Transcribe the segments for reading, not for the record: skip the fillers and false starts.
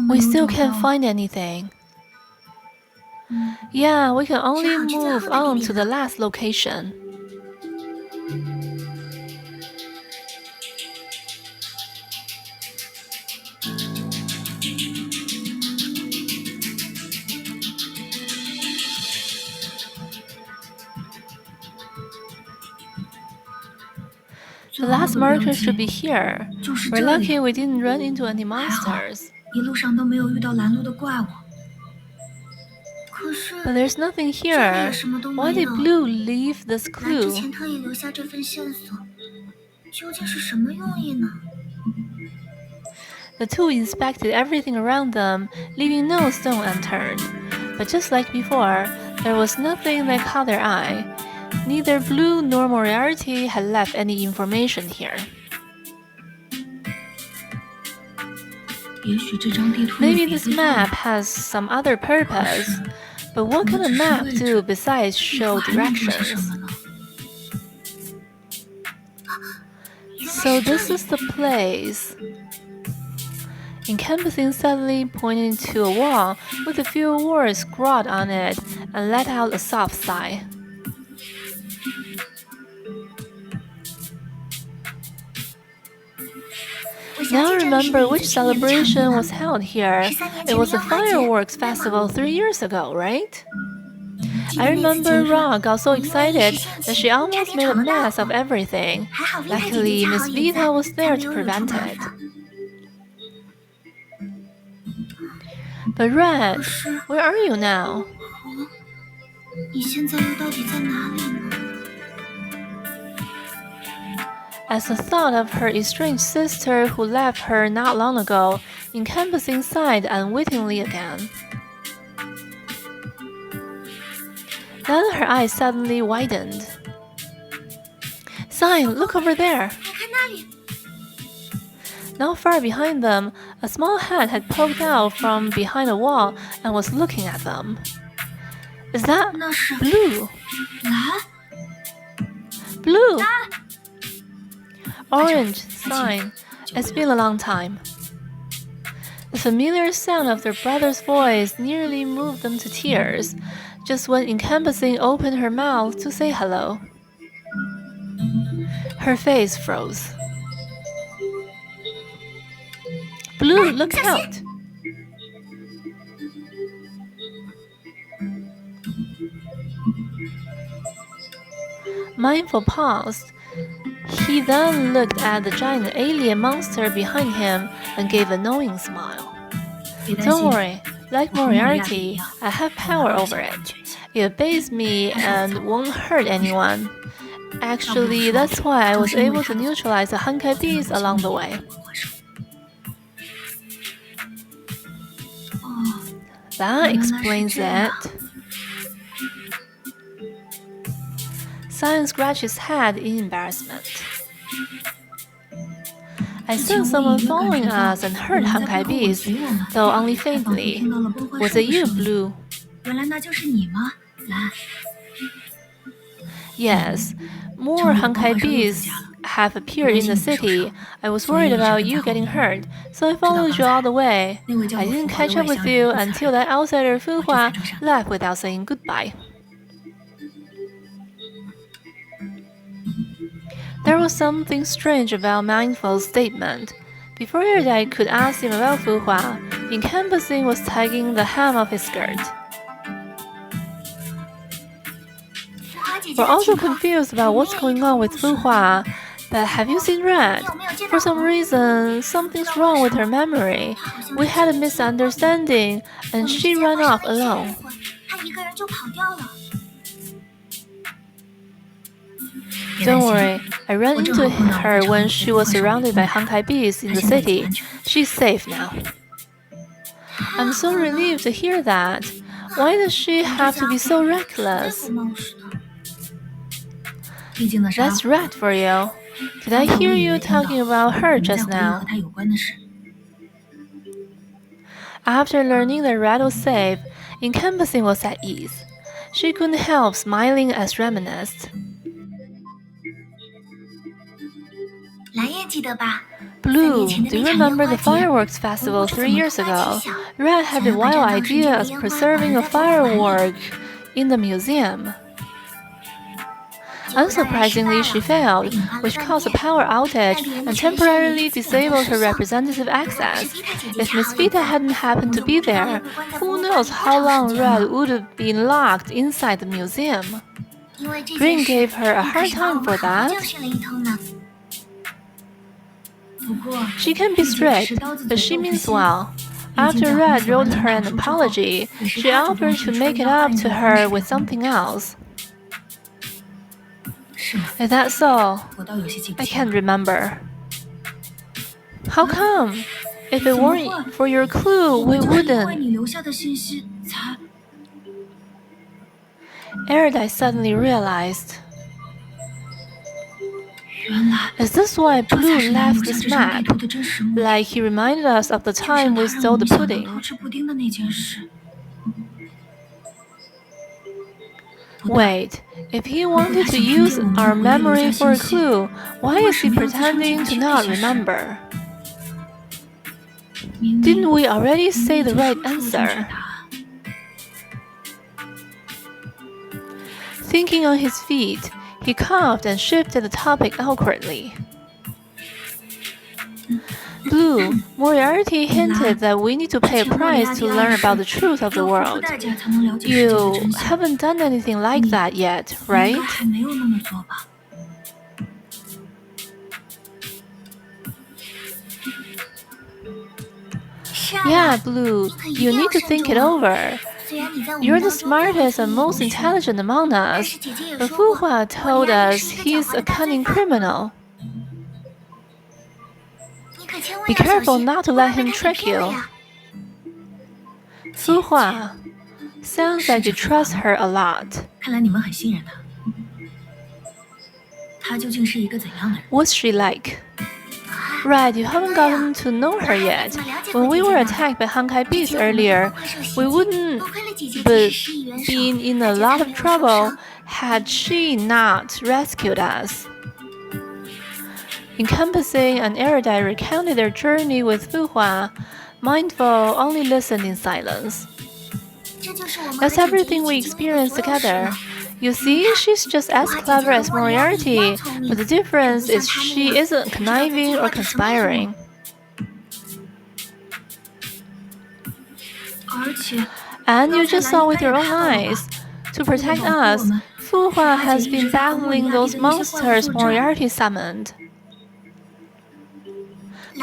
We still can't find anything. Yeah, we can only move on to the last location. The last marker should be here. We're lucky we didn't run into any monsters. But there's nothing here. Why did Blue leave this clue? The two inspected everything around them, leaving no stone unturned. But just like before, there was nothing that caught their eye. Neither Blue nor Moriarty had left any information here. Maybe this map has some other purpose, but what can a map do besides show directions? So this is the place. Encompassing suddenly pointed to a wall with a few words scrawled on it and let out a soft sigh. Now I remember which celebration was held here. It was a fireworks festival 3 years ago, right? I remember Ron got so excited that she almost made a mess of everything. Luckily, Miss Vita was there to prevent it. But Red, where are you now? As the thought of her estranged sister who left her not long ago, Encompassing sighed unwittingly again. Then her eyes suddenly widened. Sign, look over there! Not far behind them, a small head had poked out from behind a wall and was looking at them. Is that Blue? Blue! Orange, Sign. It's been a long time. The familiar sound of their brother's voice nearly moved them to tears, just when Encompassing opened her mouth to say hello. Her face froze. Blue, look out! Mindful paused. He then looked at the giant alien monster behind him and gave a knowing smile. Don't worry, like Moriarty, I have power over it. It obeys me and won't hurt anyone. Actually, that's why I was able to neutralize the Honkai bees along the way. That explains it. Sign scratched his head in embarrassment. I sensed someone following us and heard Honkai bees, though only faintly. Was it you, Blue? Yes, more Honkai bees have appeared in the city. I was worried about you getting hurt, so I followed you all the way. I didn't catch up with you until that outsider Fuhua left without saying goodbye. There was something strange about Mindful's statement. Before I could ask him about Fuhua, Encompassing was tugging the hem of his skirt. We're also confused about what's going on with Fuhua, but have you seen Red? For some reason, something's wrong with her memory. We had a misunderstanding, and she ran off alone. Don't worry, I ran into her when she was surrounded by Honkai bees in the city. She's safe now. I'm so relieved to hear that. Why does she have to be so reckless? That's Red for you. Did I hear you talking about her just now? After learning that Red was safe, Encompassing was at ease. She couldn't help smiling as reminisced. Blue, do you remember the fireworks festival 3 years ago? Red had the wild idea of preserving a firework in the museum. Unsurprisingly, she failed, which caused a power outage and temporarily disabled her representative access. If Miss Vita hadn't happened to be there, who knows how long Red would have been locked inside the museum. Green gave her a hard time for that. She can be strict, but she means well. After Red wrote her an apology, she offered to make it up to her with something else. Is that so? I can't remember. How come? If it weren't for your clue, we wouldn't. Erudite suddenly realized. Is this why Blue left this map? Like he reminded us of the time we stole the pudding. Wait, if he wanted to use our memory for a clue, why is he pretending to not remember? Didn't we already say the right answer? Thinking on his feet, he coughed and shifted the topic awkwardly. Blue, Moriarty hinted that we need to pay a price to learn about the truth of the world. You haven't done anything like that yet, right? Yeah, Blue, you need to think it over. You're the smartest and most intelligent among us, but Fu Hua told us he's a cunning criminal. Be careful not to let him trick you. Fu Hua, sounds like you trust her a lot. What's she like? Right, you haven't gotten to know her yet. When we were attacked by Honkai beasts earlier, we wouldn't been in a lot of trouble had she not rescued us. Encompassing and Erudite recounted their journey with Fu Hua. Mindful only listened in silence. That's everything we experienced together. You see, she's just as clever as Moriarty, but the difference is she isn't conniving or conspiring. And you just saw with your own eyes. To protect us, Fu Hua has been battling those monsters Moriarty summoned.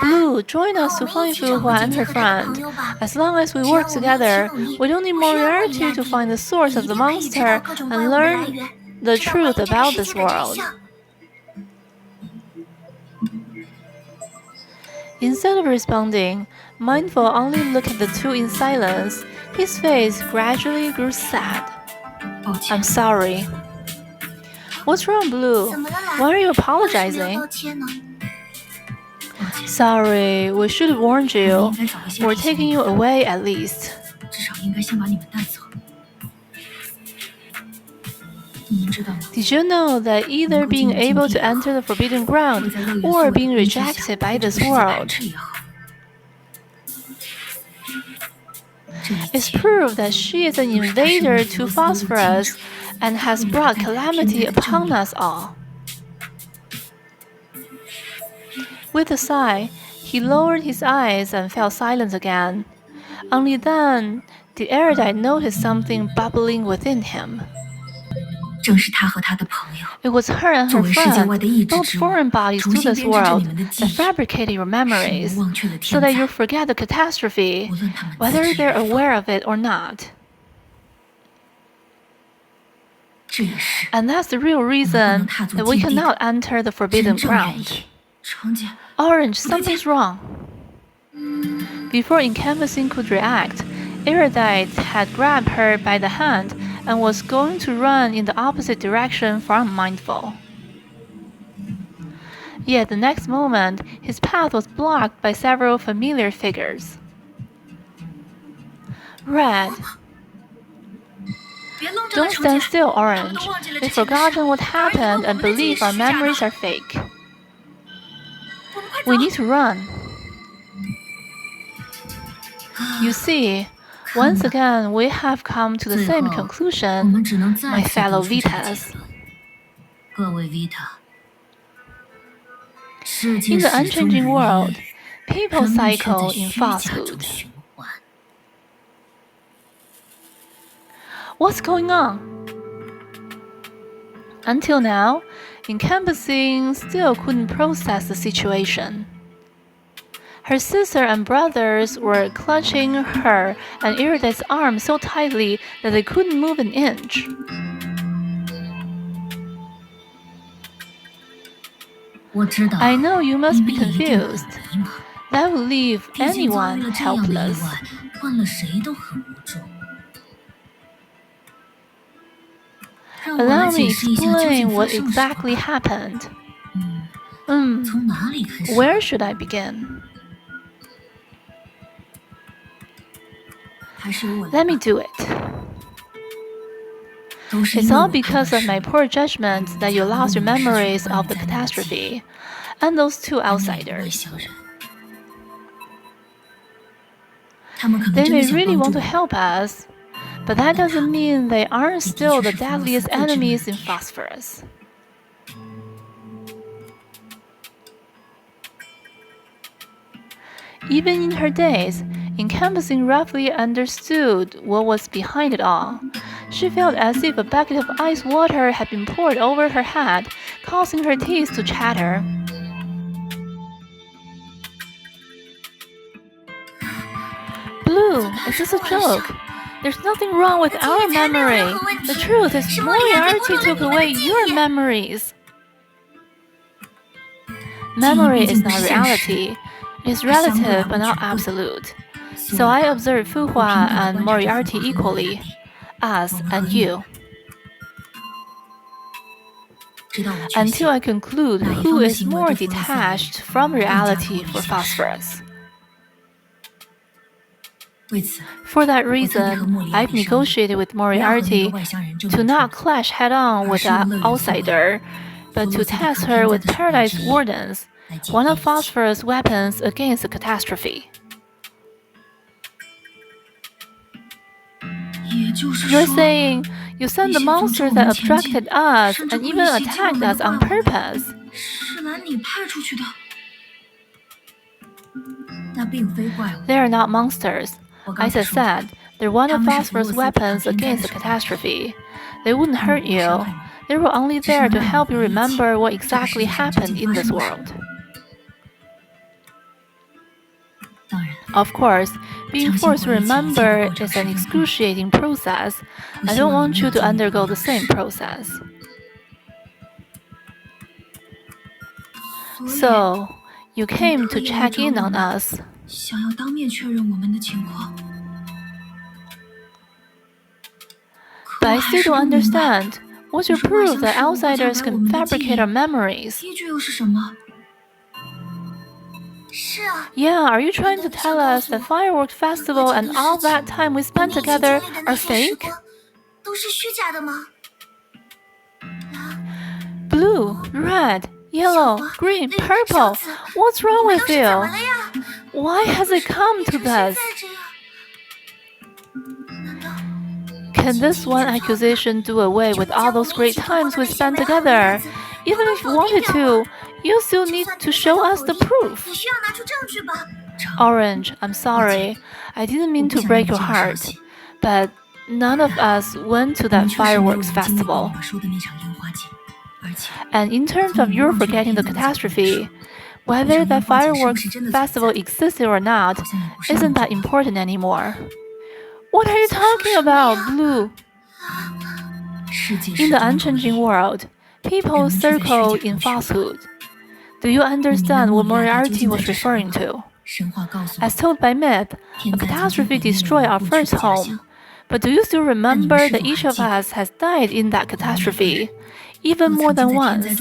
Blue, join us to find Fu Hua and her friend. As long as we work together, we don't need Moriarty to find the source of the monster and learn the truth about this world. Instead of responding, Mindful only looked at the two in silence. His face gradually grew sad. I'm sorry. What's wrong, Blue? Why are you apologizing? Sorry, we should have warned you. We're taking you away at least. Did you know that either being able to enter the Forbidden Ground or being rejected by this world is proof that she is an invader to Phosphorus and has brought calamity upon us all? With a sigh, he lowered his eyes and fell silent again. Only then did Erudite notice something bubbling within him. It was her and her friend, both foreign bodies to this world, that fabricated your memories, so that you forget the catastrophe, whether they're aware of it or not. And that's the real reason that we cannot enter the Forbidden Ground. Orange, something's wrong. Before Encompassing could react, Erudite had grabbed her by the hand and was going to run in the opposite direction from Mindful. Yet the next moment, his path was blocked by several familiar figures. Red. Don't stand still, Orange. We've forgotten what happened and believe our memories are fake. We need to run. You see, once again we have come to the same conclusion, my fellow Vitas. In the unchanging world, people cycle in falsehood. What's going on? Until now, Encompassing still couldn't process the situation. Her sister and brothers were clutching her and Irida's arm so tightly that they couldn't move an inch. I know you must be confused. That would leave anyone helpless. Allow me to explain what exactly happened. Where should I begin? Let me do it. It's all because of my poor judgment that you lost your memories of the catastrophe, and those two outsiders. They may really want to help us, but that doesn't mean they aren't still the deadliest enemies in phosphorus. Even in her days, Encompassing roughly understood what was behind it all. She felt as if a bucket of ice water had been poured over her head, causing her teeth to chatter. Blue, is this a joke? There's nothing wrong with our memory. The truth is Moriarty took away your memories. Memory is not reality. It is relative but not absolute. So I observe Fuhua and Moriarty equally, us and you, until I conclude who is more detached from reality for phosphorus. For that reason, I've negotiated with Moriarty to not clash head-on with an outsider, but to test her with Paradise Wardens, one of Phosphorus' weapons against the catastrophe. You're saying you sent the monster that abducted us and even attacked us on purpose. They are not monsters. As I said, they're one of Phosphorus' weapons against the catastrophe. They wouldn't hurt you. They were only there to help you remember what exactly happened in this world. Of course, being forced to remember is an excruciating process. I don't want you to undergo the same process. So, you came to check in on us. But I still don't understand. What's your proof that outsiders can fabricate our memories? Yeah, are you trying to tell us that Fireworks Festival and all that time we spent together are fake? Blue, red, yellow, green, purple. What's wrong with you? Why has it come to this? Can this one accusation do away with all those great times we spent together? Even if you wanted to, you still need to show us the proof. Orange, I'm sorry. I didn't mean to break your heart. But none of us went to that fireworks festival. And in terms of your forgetting the catastrophe, whether that fireworks festival existed or not, isn't that important anymore. What are you talking about, Blue? In the unchanging world, people circle in falsehood. Do you understand what Moriarty was referring to? As told by myth, a catastrophe destroyed our first home. But do you still remember that each of us has died in that catastrophe, even more than once?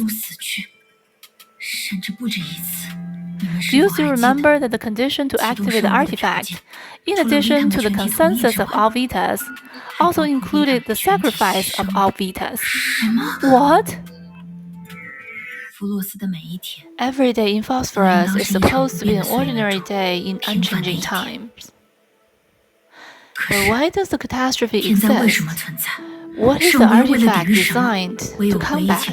Do you still remember that the condition to activate the artifact, in addition to the consensus of all Vitas, also included the sacrifice of all Vitas? What? Every day in phosphorus is supposed to be an ordinary day in unchanging times. But why does the catastrophe exist? What is the artifact designed to combat?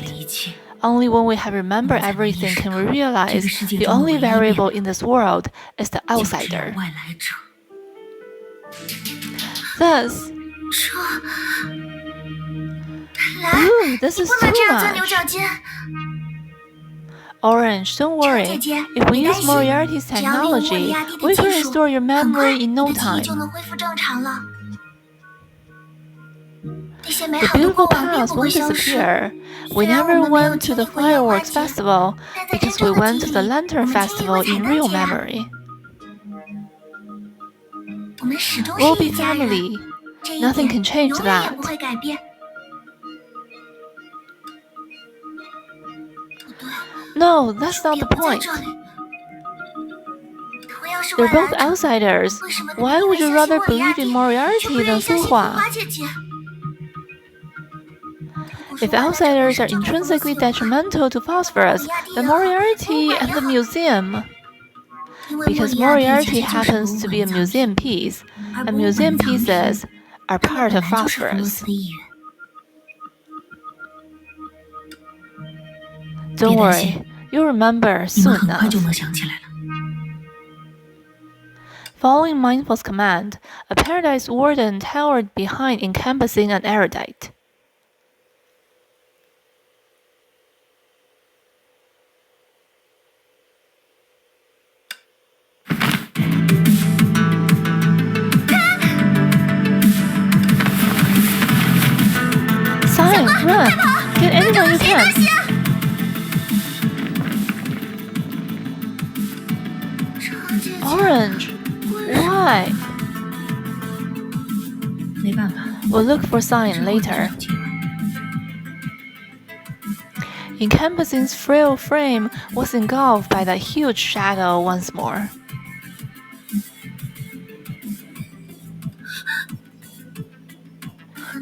Only when we have remembered everything can we realize the only variable in this world is the outsider. Thus, ooh, this is too much. Orange, don't worry. If we use Moriarty's technology, we can restore your memory in no time. The beautiful past won't disappear. We never went to the fireworks festival because we went to the lantern festival in real memory. We'll be family. Nothing can change that. No, that's not the point. They're both outsiders. Why would you rather believe in Moriarty than Fu Hua? If outsiders are intrinsically detrimental to phosphorus, then Moriarty and the museum. Because Moriarty happens to be a museum piece, and museum pieces are part of phosphorus. Don't worry, you'll remember soon enough. Following Mindful's command, a Paradise Warden towered behind encompassing an erudite. Sign, run! Get anyone you can! Orange, why? We'll look for Sign later. Encompassing's frail frame was engulfed by that huge shadow once more.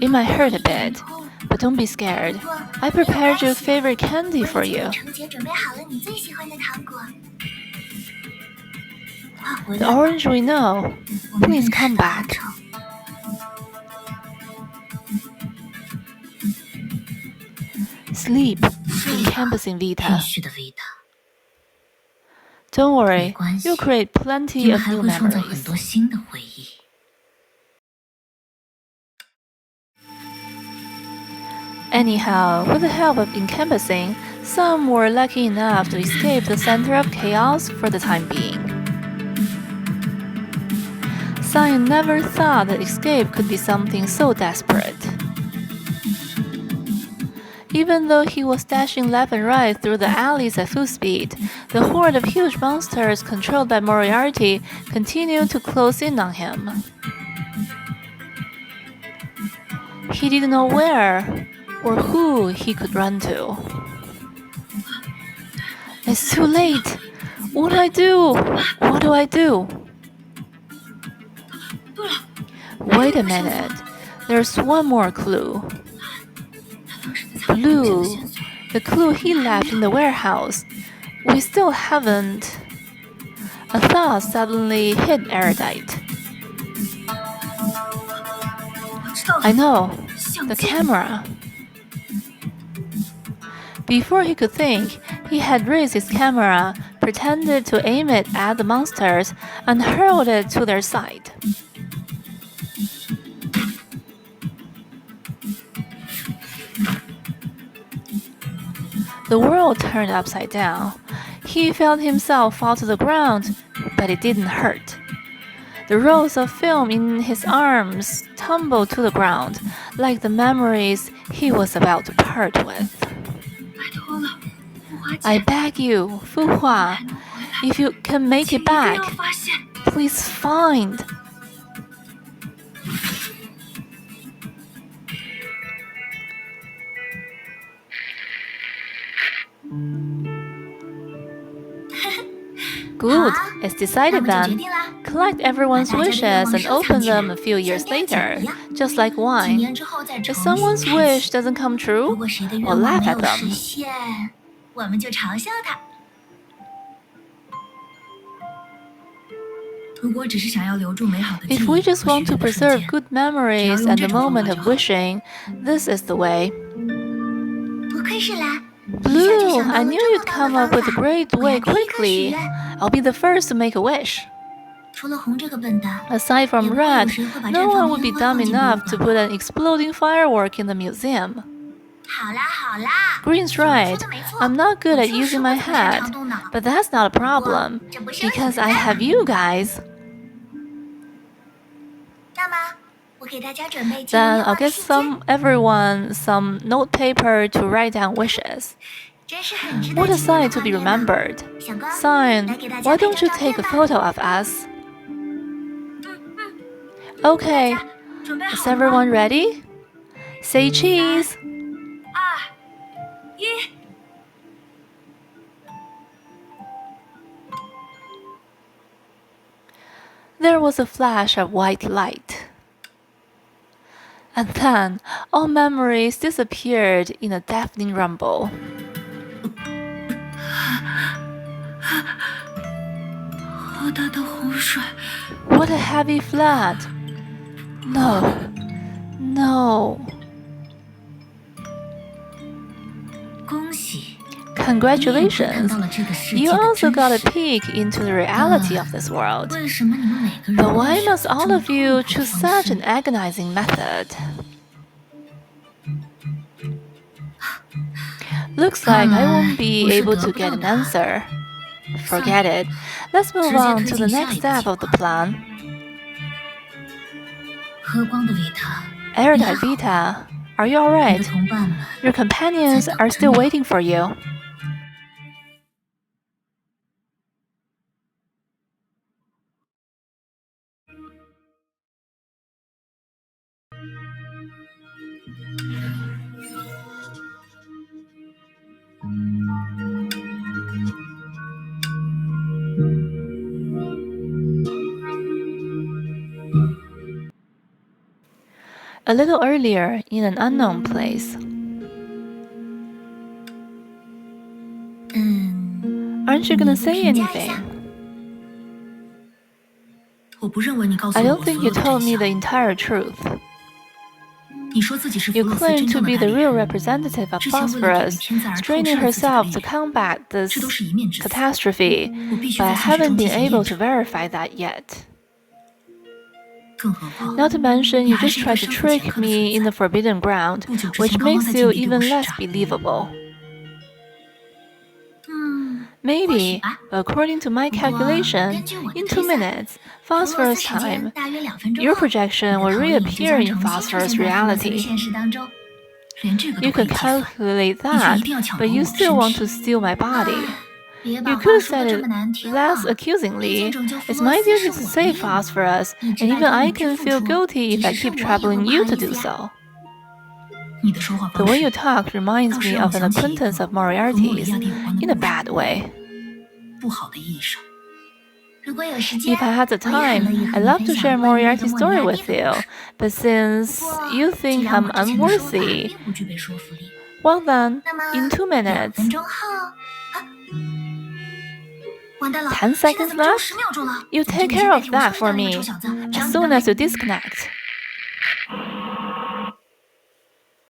It might hurt a bit, but don't be scared. I prepared your favorite candy for you. The orange we know. Please come back. Sleep, encompassing Vita. Don't worry, you'll create plenty of new memories. Anyhow, with the help of encompassing, some were lucky enough to escape the center of chaos for the time being. Sign never thought that escape could be something so desperate. Even though he was dashing left and right through the alleys at full speed, the horde of huge monsters controlled by Moriarty continued to close in on him. He didn't know where or who he could run to. It's too late! What do I do? What do I do? Wait a minute, there's one more clue. Blue, the clue he left in the warehouse. We still haven't. A thought suddenly hit Erudite. I know, the camera. Before he could think, he had raised his camera, pretended to aim it at the monsters, and hurled it to their side. The world turned upside down. He felt himself fall to the ground, but it didn't hurt. The rolls of film in his arms tumbled to the ground, like the memories he was about to part with. I beg you, Fu Hua, if you can make it back, please find. Good, it's decided then. Collect everyone's wishes and open them a few years later, just like wine. If someone's wish doesn't come true, we'll laugh at them. 我们就嘲笑他。If we just want to preserve good memories and the moment of wishing, this is the way. 不愧是蓝， Blue, I knew you'd come up with a great way quickly. I'll be the first to make a wish. 除了红这个笨蛋， Aside from Red, no one would be dumb enough to put an exploding firework in the museum. 好啦好啦， Green's right. I'm not good at using my head, but that's not a problem, because I have you guys. 那么，我给大家准备 Then I'll get everyone some note paper to write down wishes. 真是很值得 What a 纪念的 sight to 画 be 面呢。 remembered. 小哥， Sign, 来给大家 why 拍 don't 张 you 照 take a 片吧。 photo of us? Okay, 准备好 is 了吗 everyone ready? Say cheese. 2、1。There was a flash of white light. And then all memories disappeared in a deafening rumble. 好大的洪水！ What a heavy flood! No, no. 恭喜， Congratulations! 你也看到了这个世 You 界的 also 真 got a 实。 peek into the reality of this world. 为什么你们每个人 But 都 why 选 must 择 all 这么 of you 痛苦的 choose 方 such 式 an agonizing method? Looks like I won't be able to get an answer. Forget it. Let's move on to the next step of the plan. 喝光的维塔， Erudite Vita, are you 你 alright? 的同伴们 Your companions are still waiting for you. A little earlier, in an unknown place. Aren't you gonna say 评价一下 anything? 我不认为你告诉 I 了 don't 我 think 所 you 有的 told 真 me 相。the entire truth. 你说自己是 You 弗洛斯 claim 真 to 正的 be 代 the 理 real 人， representative of 之前为了给 phosphorus, 天灾而透 straining 视了自己的 herself 力 to 量， combat 这 this 都是一面之词。 catastrophe, 我必须 but I 在现实 haven't 中进 been 行验 able to 证。 verify that yet. 更何况， Not to mention, 你 you 还 just 是一个 tried to 身负前 trick 科的 me in 存 the 在。 forbidden ground, 不久之 which 前刚刚 makes 在基 you 地给我 even 使 less 诈。 believable. 或许 Maybe, 吧 but according to my 不过 calculation, 根据我的 in 推 2算， minutes, 弗洛斯 phosphorus 时间 time, 大约2分钟 your 后， projection 你 will 的投影就 reappear 将 in 重新出 phosphorus 现在弗洛斯的 reality. 现实当中。连这个 You 都可 could 以计算， calculate 你却 that, 一定要抢 but 夺 you 我的 still 身 want 体。 to steal my body. 别 You 把 could 话 have 说得 said 这 it 么难听 less 啊！ accusingly. 毕竟拯救弗 It's 洛 my 斯 duty 是 to 我的 save 义务， phosphorus, 一 and 直拜 even 托 I 你去 can 付 feel 出， guilty 即 if I 使是 keep 我也 troubling 会不 you 好 to 意思 do 呀。 so. 你的说话 The 方 way 式 you talk reminds 倒是 me 让我 of an 想起一个 acquaintance of 和莫里 Moriarty's, 亚蒂有关的 in a 故事， bad way. 不好的意义上。如果有时间， If I had the 我也很 time, 乐意和 I'd 你 love 分 to 享 share 关于那个 Moriarty's 莫里 story 亚蒂 with 的故 you, 事。 but 不 since 过， you 既 think 然 I'm 我之前的说法 unworthy, 并不具备说服力， well then, 那么 in 2 2 minutes, 分钟后，完蛋了， 10 现在 seconds 怎么只有 left? 10秒钟了？ You 总之 take 你先 care 代 of 替我 that 说一 for 道那个臭 me 小子， as 让你 soon 当 as you 没。 disconnect.